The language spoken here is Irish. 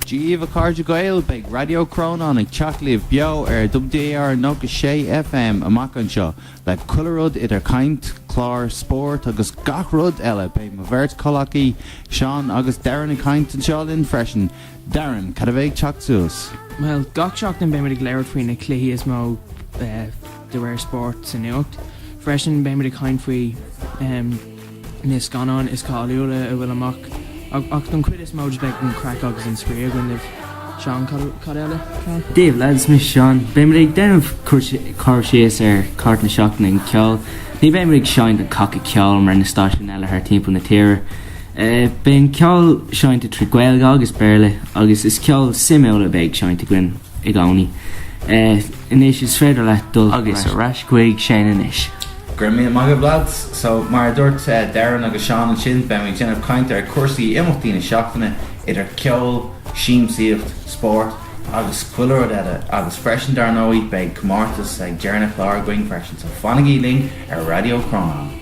Díomh Cardi Gael beag Raidió Chrónáin ag teachlaíomh beo WDR 96 FM amach anseo le cuileród idir caint, chlár, sport agus gach rud eile beag mo bhirt colachaí Sean agus Darren a caint anseo linn freisin. Darren, cad a bheith teachtús? Well, gach seachtain beim ag léir faoin na cluichí is mó de rare sport sa nuacht. Freisin beim ag caint faoi níos ganán is cáiliúla a bhfuil amach. Ach don cuid is móid beag an crack agus an sprío gwn if Sean cad eile? Dave, lads, miss Sean. Beim ag denmh cóir sios cart na seachtain an ceol. Ní beim ag seáint an caca ceol mar na stáisiún eile ar timp na tíre. Ben ceol seáinte trí Gaeilge agus Béarla agus is ceol simúla beag seáinte gwn i gánaí. Inis is féidir le dul agus a ras cuig séan inis. Grimmy magad lads, so mar dúirt Darren agus Sean an sin ben ag déanamh caint ar cuasaí imeachtaí na seachtaine idir ceol, síomsaíocht, sport agus cuileród eile agus freisin Darren Óid beag comártas ag dearna chlár going freisin so fannaigh ling ar Raidió Chrónáin.